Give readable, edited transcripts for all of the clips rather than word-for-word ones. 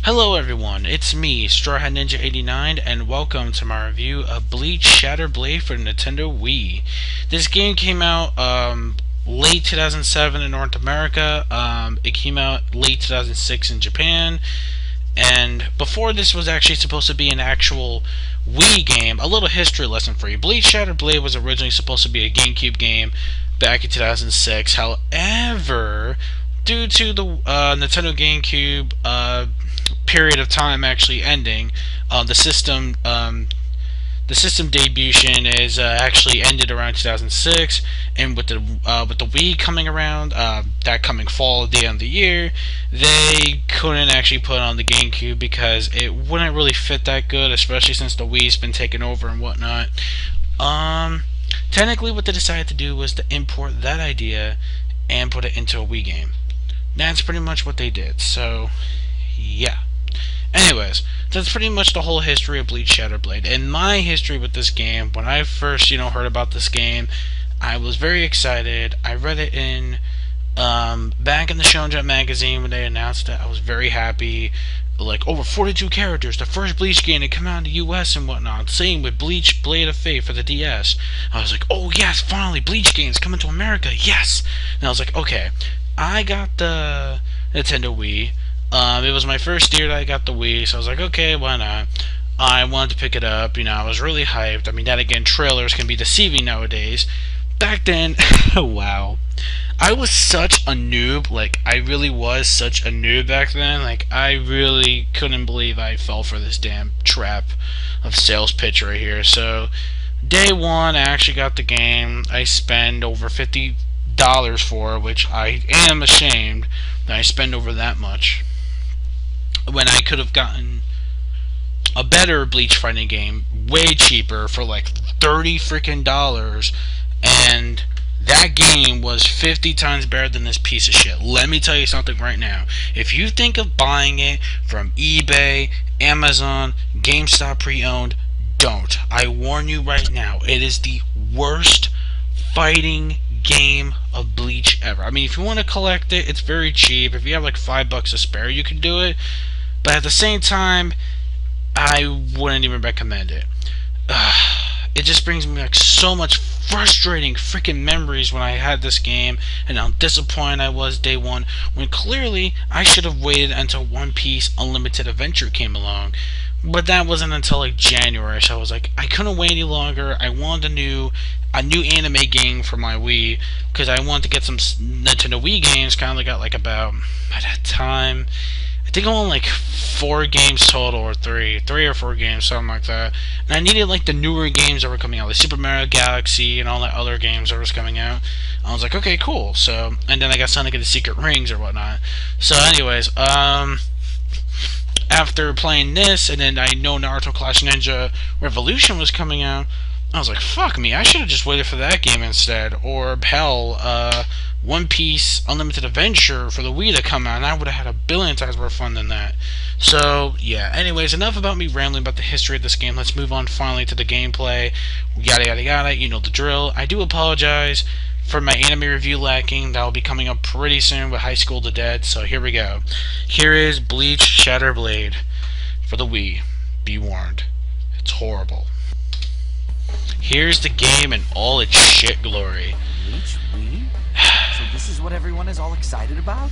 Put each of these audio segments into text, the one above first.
Hello everyone, it's me, Straw Hat Ninja 89, and welcome to my review of Bleach Shattered Blade for Nintendo Wii. This game came out late 2007 in North America. It came out late 2006 in Japan, and before this was actually supposed to be an actual Wii game. A little history lesson for you. Bleach Shattered Blade was originally supposed to be a GameCube game back in 2006. However, due to the Nintendo GameCube period of time actually ending, the system debutation is actually ended around 2006, and with the Wii coming around that coming fall at the end of the year, they couldn't actually put it on the GameCube because it wouldn't really fit that good, especially since the Wii's been taken over and whatnot. Technically, what they decided to do was to import that idea and put it into a Wii game. That's pretty much what they did. So, yeah. Anyways, that's pretty much the whole history of Bleach Shattered Blade. And my history with this game, when I first, heard about this game, I was very excited. I read it in back in the Shonen Jump magazine when they announced it. I was very happy. Like, over 42 characters, the first Bleach game to come out in the US and whatnot. Same with Bleach Blade of Fate for the DS. I was like, oh yes, finally, Bleach games coming to America, yes! And I was like, okay, I got the Nintendo Wii. It was my first year that I got the Wii, so I was like, okay, why not? I wanted to pick it up, I was really hyped. I mean, that again, trailers can be deceiving nowadays. Back then, wow. I was such a noob, I really was such a noob back then. I really couldn't believe I fell for this damn trap of sales pitch right here. So, day one, I actually got the game. I spent over $50 for it, which I am ashamed that I spend over that much, when I could have gotten a better Bleach fighting game way cheaper for like $30 freaking dollars, and that game was 50 times better than this piece of shit. Let me tell you something right now. If you think of buying it from eBay, Amazon, GameStop pre-owned, don't. I warn you right now. It is the worst fighting game of Bleach ever. I mean, if you want to collect it, it's very cheap. If you have like $5 to spare, you can do it. But at the same time, I wouldn't even recommend it. It just brings me like so much frustrating freaking memories when I had this game, and how disappointed I was day one, when clearly I should have waited until One Piece Unlimited Adventure came along. But that wasn't until like January, so I was like, I couldn't wait any longer. I wanted a new anime game for my Wii, because I wanted to get some Nintendo Wii games. Kind of got like about, at that time, I think I won like 4 games total, or 3 or 4 games, something like that. And I needed like the newer games that were coming out, like Super Mario Galaxy and all that other games that was coming out. I was like, okay, cool. So, and then I got Sonic and the Secret Rings or whatnot. So, anyways, after playing this, and then I know Naruto Clash Ninja Revolution was coming out, I was like, fuck me, I should have just waited for that game instead. Or, hell, One Piece Unlimited Adventure for the Wii to come out, and I would have had a billion times more fun than that. So, yeah, anyways, enough about me rambling about the history of this game. Let's move on finally to the gameplay. Yada yada yada, you know the drill. I do apologize for my anime review lacking. That will be coming up pretty soon with High School the Dead. So here we go. Here is Bleach Shattered Blade for the Wii. Be warned, it's horrible. Here's the game in all its shit glory. Bleach Wii? So this is what everyone is all excited about?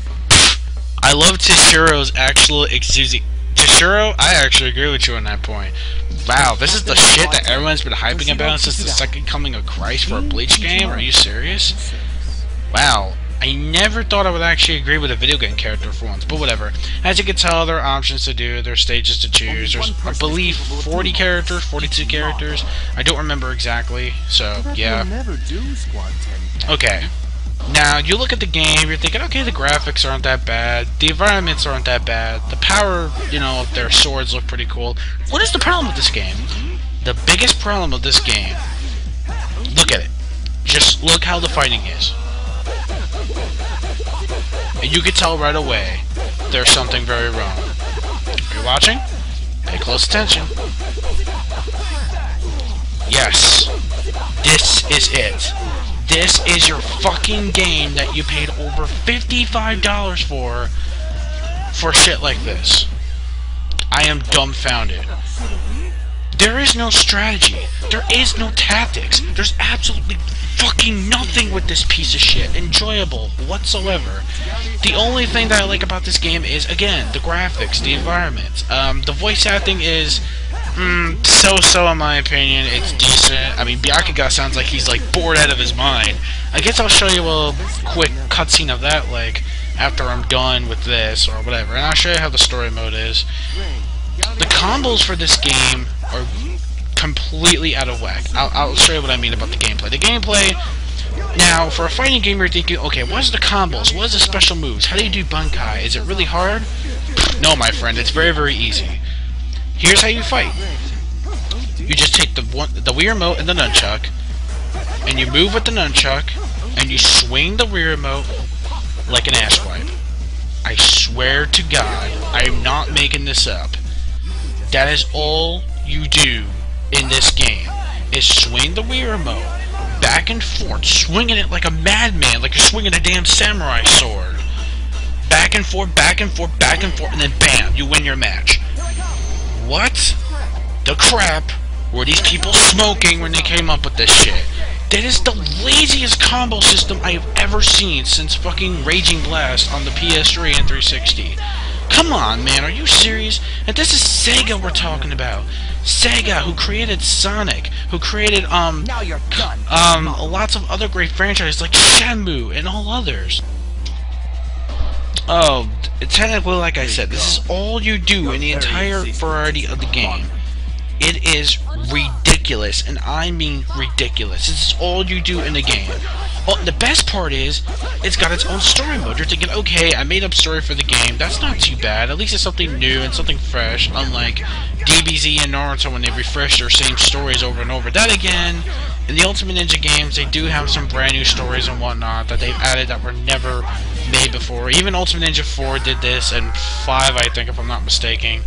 I love Teshuro's actual exusi. Teshuro, I actually agree with you on that point. Wow, this is the shit that everyone's been hyping about since the second coming of Christ for a Bleach game? Are you serious? Wow, I never thought I would actually agree with a video game character for once, but whatever. As you can tell, there are options to do, there are stages to choose. There's, I believe, 40 characters, 42 characters. I don't remember exactly, so yeah. Okay. Now, you look at the game, you're thinking, okay, the graphics aren't that bad, the environments aren't that bad, the power, of their swords look pretty cool. What is the problem with this game? The biggest problem with this game, look at it. Just look how the fighting is. And you can tell right away, there's something very wrong. Are you watching? Pay close attention. Yes. This is it. This is your fucking game that you paid over $55 for shit like this. I am dumbfounded. There is no strategy. There is no tactics. There's absolutely fucking nothing with this piece of shit enjoyable whatsoever. The only thing that I like about this game is, again, the graphics, the environment. The voice acting is so-so in my opinion. It's decent. I mean, Byakuya sounds like he's like bored out of his mind. I guess I'll show you a quick cutscene of that, like, after I'm done with this or whatever. And I'll show you how the story mode is. The combos for this game are completely out of whack. I'll show you what I mean about the gameplay. The gameplay, now, for a fighting game, you're thinking, okay, what's the combos? What is the special moves? How do you do Bunkai? Is it really hard? No, my friend, it's very, very easy. Here's how you fight. You just take the Wii Remote and the nunchuck, and you move with the nunchuck, and you swing the Wii Remote like an ass wipe. I swear to God, I am not making this up. That is all you do in this game, is swing the Wii Remote back and forth, swinging it like a madman, like you're swinging a damn samurai sword. Back and forth, back and forth, back and forth, and then bam, you win your match. What the crap were these people smoking when they came up with this shit? That is the laziest combo system I have ever seen since fucking Raging Blast on the PS3 and 360. Come on, man, are you serious? And this is Sega we're talking about. Sega, who created Sonic, who created, lots of other great franchises like Shenmue and all others. Oh, technically, like I said, this is all you do in the entire variety of the game. It is ridiculous, and I mean ridiculous. This is all you do in the game. Oh, the best part is, it's got its own story mode. You're thinking, okay, I made up story for the game. That's not too bad. At least it's something new and something fresh, unlike DBZ and Naruto when they refresh their same stories over and over. That again, in the Ultimate Ninja games, they do have some brand new stories and whatnot that they've added that were never made before. Even Ultimate Ninja 4 did this, and 5, I think, if I'm not mistaken.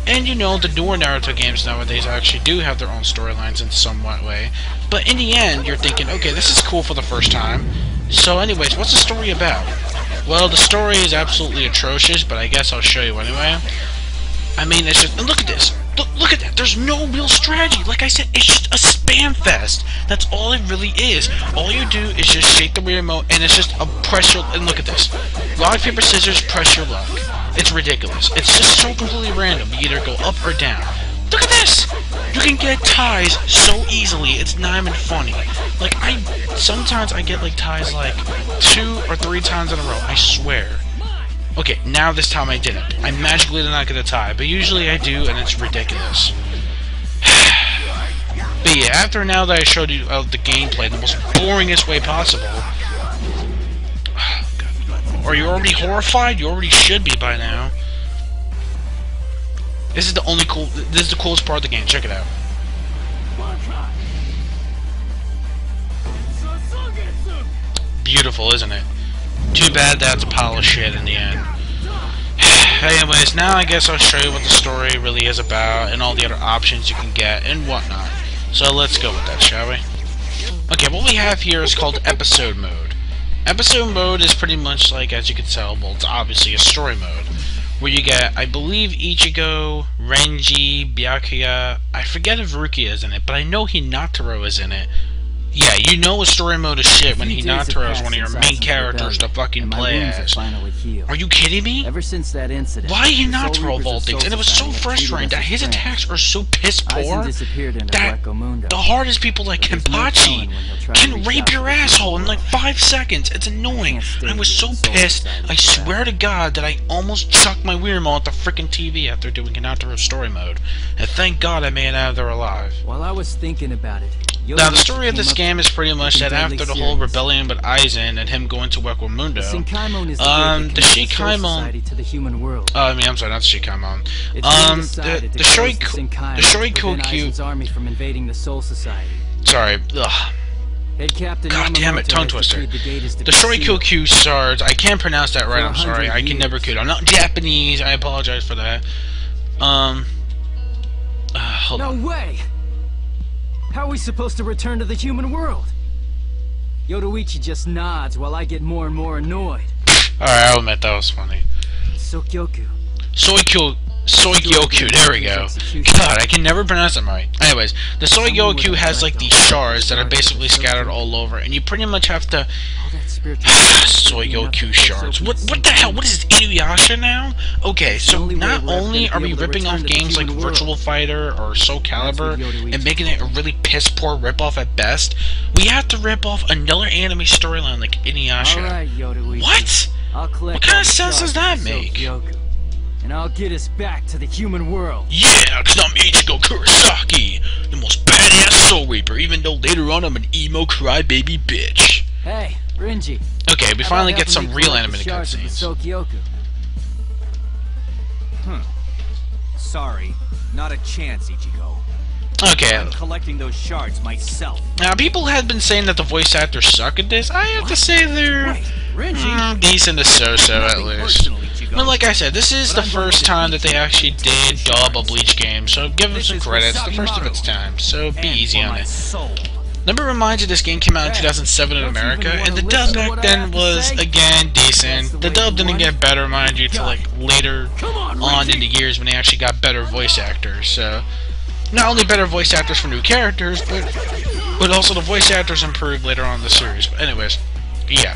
And you know, the newer Naruto games nowadays actually do have their own storylines in somewhat way. But in the end, you're thinking, okay, this is cool for the first time. So anyways, what's the story about? Well, the story is absolutely atrocious, but I guess I'll show you anyway. I mean, it's just, and look at this. Look at that. There's no real strategy. Like I said, it's just a spam fest. That's all it really is. All you do is just shake the Wii Remote, and it's just a press your, and look at this. Rock, paper, scissors, press your luck. It's ridiculous. It's just so completely random. You either go up or down. Look at this! You can get ties so easily, it's not even funny. Like, sometimes I get, like, ties, like, 2 or 3 times in a row, I swear. Okay, now this time I didn't. I magically did not get a tie, but usually I do, and it's ridiculous. But yeah, after now that I showed you the gameplay, the most boringest way possible... Are you already horrified? You already should be by now. This is the only this is the coolest part of the game. Check it out. Beautiful, isn't it? Too bad that's a pile of shit in the end. Anyways, now I guess I'll show you what the story really is about and all the other options you can get and whatnot. So let's go with that, shall we? Okay, what we have here is called Episode Mode. Episode mode is pretty much like, as you can tell, well, it's obviously a story mode, where you get, I believe, Ichigo, Renji, Byakuya, I forget if Rukia is in it, but I know Hinataro is in it. Yeah, you know a story mode is shit when Hinataro is one of your main characters to fucking play as. Are you kidding me? Ever since that incident, why Hinataro of all things? And it was so frustrating that his attacks are so piss poor that the hardest people like Kenpachi can rape your asshole in like 5 seconds. It's annoying. I was so pissed, I swear to God, that I almost chucked my Wii Remote at the freaking TV after doing Hinataro's story mode. And thank God I made it out of there alive. While I was thinking about it, now, the story of this game is pretty much that after the whole rebellion with Aizen and him going to Wakamundo, the Shikaimon, I mean, I'm sorry, not the Shikaimon, the Shoikokyu, sorry, ugh. God damn it, tongue twister. The Shoikokyu swords, I can't pronounce that right, I'm sorry, I can never could. I'm not Japanese, I apologize for that. Hold on. No way! How are we supposed to return to the human world? Yoruichi just nods while I get more and more annoyed. Alright, I'll admit that was funny. Soikyoku. Soygyoku, there we go. God, I can never pronounce them right. Anyways, the Soygyoku has like these shards that are basically scattered all over, and you pretty much have to... Soygyoku shards. What the hell? What is this, Inuyasha now? Okay, so not only are we ripping off games like Virtual Fighter or Soul Calibur and making it a really piss poor ripoff at best, we have to rip off another anime storyline like Inuyasha. What? What kind of sense does that make? And I'll get us back to the human world. Yeah, cause I'm Ichigo Kurosaki, the most badass Soul Reaper, even though later on I'm an emo crybaby bitch. Hey, Renji. Okay, we finally get some real animated cutscenes. Sorry, not a chance, Ichigo. Okay. I'm collecting those shards myself. Now, people had been saying that the voice actors suck at this. I have to say they're decent to so-so, at least. But like I said, this is the first time that they actually did dub a Bleach game, so give them some credits. The first of its time, so be easy on it. Let me remind you, this game came out in 2007 in America, and the dub back then was, again, decent. The dub didn't get better, mind you, till like later on in the years when they actually got better voice actors, so... Not only better voice actors for new characters, but also the voice actors improved later on in the series. But anyways, yeah.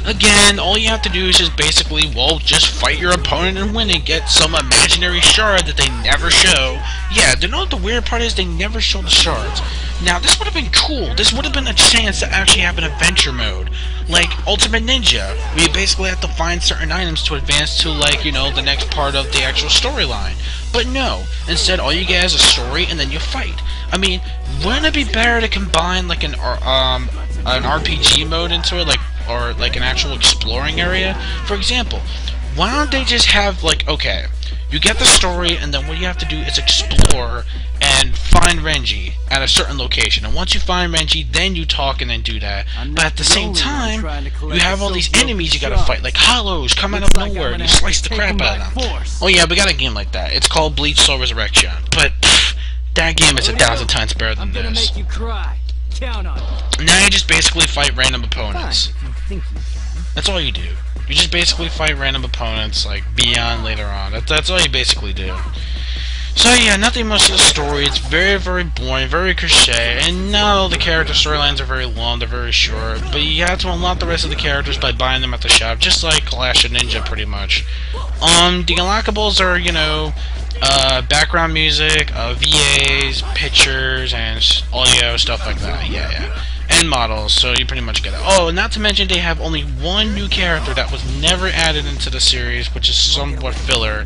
Again, all you have to do is just basically, well, just fight your opponent and win and get some imaginary shard that they never show. Yeah, you know what the weird part is? They never show the shards. Now, this would have been cool. This would have been a chance to actually have an adventure mode. Like Ultimate Ninja, where you basically have to find certain items to advance to, like, you know, the next part of the actual storyline. But no, instead all you get is a story and then you fight. I mean, wouldn't it be better to combine like an RPG mode into it, or like an actual exploring area? For example, why don't they just have like, okay, you get the story and then what you have to do is explore and find Renji at a certain location, and once you find Renji, then you talk and then do that. But at the same time, you have all these enemies you gotta fight, like hollows come out of nowhere and you slice the crap out of them. Oh yeah, we got a game like that. It's called Bleach Soul Resurrection, but that game is 1,000 times better than this. Now you just basically fight random opponents. That's all you do. You just basically fight random opponents, like beyond later on. That's all you basically do. So yeah, nothing much to the story. It's very, very boring, very cliche, and not all the character storylines are very long, they're very short, but you have to unlock the rest of the characters by buying them at the shop, just like Clash of Ninja, pretty much. The unlockables are, you know, background music, VAs, pictures, and audio, stuff like that, yeah. And models, so you pretty much get it. Oh, not to mention they have only one new character that was never added into the series, which is somewhat filler.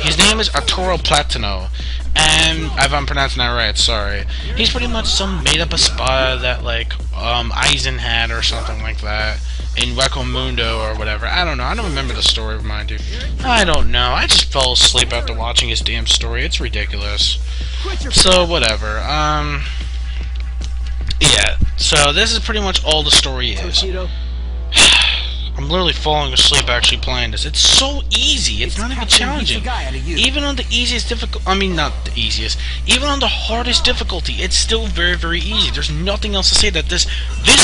His name is Arturo Platino, and if I'm pronouncing that right, sorry. He's pretty much some made-up espada that, like, Aizen had or something like that in Wacko Mundo or whatever. I don't know. I don't remember the story, remind you. I don't know. I just fell asleep after watching his damn story. It's ridiculous. So, whatever. Yeah, so this is pretty much all the story is. I'm literally falling asleep actually playing this. It's so easy, it's not even challenging. Even on the easiest difficult, I mean not the easiest, even on the hardest difficulty, it's still very, very easy. There's nothing else to say that this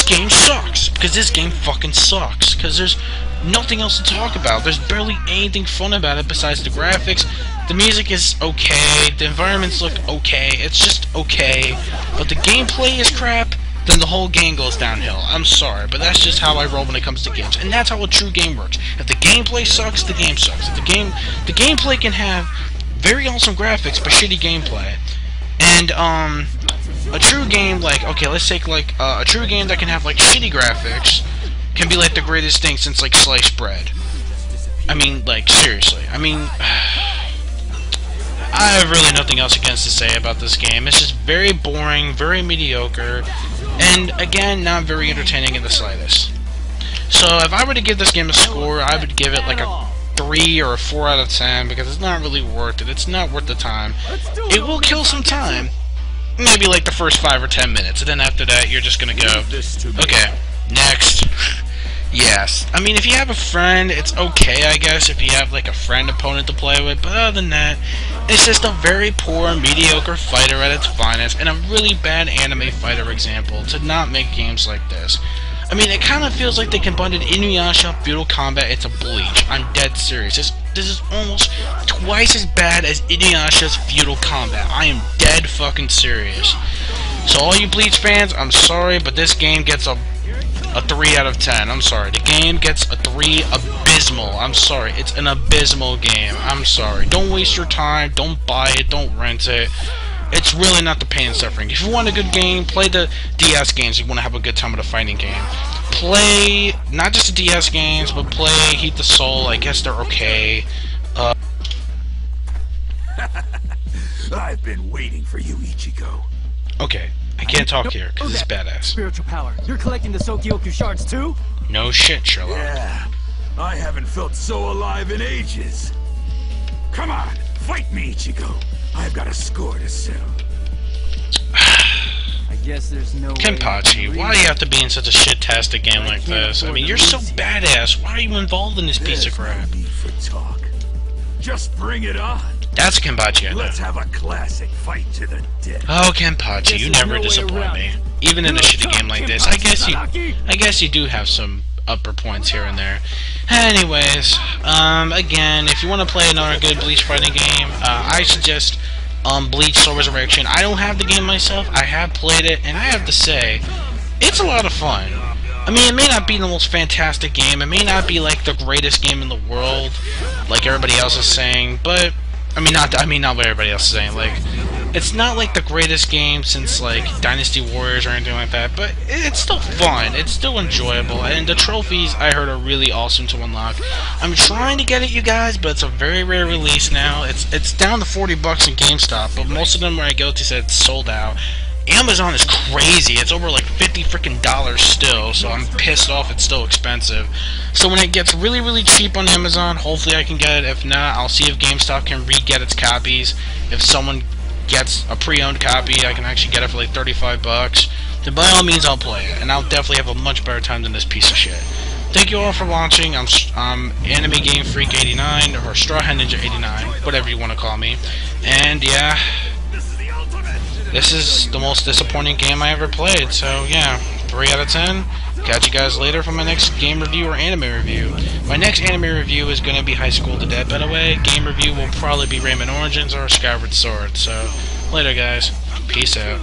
game sucks, because this game fucking sucks, because there's nothing else to talk about. There's barely anything fun about it besides the graphics. The music is okay, the environments look okay, it's just okay, but the gameplay is crap, then the whole game goes downhill. I'm sorry, but that's just how I roll when it comes to games, and that's how a true game works. If the gameplay sucks, the game sucks. If the gameplay can have very awesome graphics but shitty gameplay, and a true game like, okay, let's take like a true game that can have like shitty graphics can be like the greatest thing since like sliced bread. I mean, like, seriously. I mean, I have really nothing else against to say about this game. It's just very boring, very mediocre, and again, not very entertaining in the slightest. So if I were to give this game a score, I would give it like a 3 or a 4 out of 10, because it's not really worth it. It's not worth the time. It will kill some time, maybe like the first 5 or 10 minutes, and then after that, you're just gonna go, okay, next. Yes. I mean, if you have a friend, it's okay, I guess, if you have, like, a friend opponent to play with, but other than that, it's just a very poor, mediocre fighter at its finest, and a really bad anime fighter example to not make games like this. I mean, it kind of feels like they combined Inuyasha Feudal Combat into Bleach. I'm dead serious. This is almost twice as bad as Inuyasha's feudal combat. I am dead fucking serious. So all you Bleach fans, I'm sorry, but this game gets a 3 out of 10. I'm sorry. The game gets a 3 abysmal. I'm sorry. It's an abysmal game. I'm sorry. Don't waste your time. Don't buy it. Don't rent it. It's really not the pain and suffering. If you want a good game, play the DS games. If you want to have a good time with a fighting game. Play not just the DS games, but play Heat the Soul. I guess they're okay. I've been waiting for you, Ichigo. Okay. I can't talk here because it's badass. Spiritual power. You're collecting the Sokyoku shards too? No shit, Sherlock. Yeah, I haven't felt so alive in ages. Come on, fight me, Ichigo. I've got a score to settle. I guess there's no way. Kenpachi, why do you have to be in such a shit-tastic game like this? I mean, you're so badass. Why are you involved in this piece of crap? No need for talk. Just bring it on. That's Kenpachi, I know. Let's have a classic fight to the death. Oh, Kenpachi, you never disappoint me. Even in a shitty game like this, I guess you do have some upper points here and there. Anyways, again, if you want to play another good Bleach fighting game, I suggest Bleach Soul Resurrection. I don't have the game myself. I have played it, and I have to say, it's a lot of fun. I mean, it may not be the most fantastic game. It may not be like the greatest game in the world, like everybody else is saying, but I mean not what everybody else is saying. Like, it's not like the greatest game since like Dynasty Warriors or anything like that, but it's still fun. It's still enjoyable, and the trophies I heard are really awesome to unlock. I'm trying to get it, you guys, but it's a very rare release now. It's down to $40 in GameStop, but most of them where I go to said it's sold out. Amazon is crazy. It's over like $50 freaking still, so I'm pissed off it's still expensive. So when it gets really, really cheap on Amazon, hopefully I can get it. If not, I'll see if GameStop can re-get its copies. If someone gets a pre-owned copy, I can actually get it for like $35. Then by all means, I'll play it, and I'll definitely have a much better time than this piece of shit. Thank you all for watching. I'm Anime Game Freak 89 or Straw Hat Ninja 89, whatever you want to call me. And yeah, this is the most disappointing game I ever played, so yeah, 3 out of 10. Catch you guys later for my next game review or anime review. My next anime review is going to be High School to Dead, by the way. Game review will probably be Rayman Origins or Skyward Sword, so later guys. Peace out.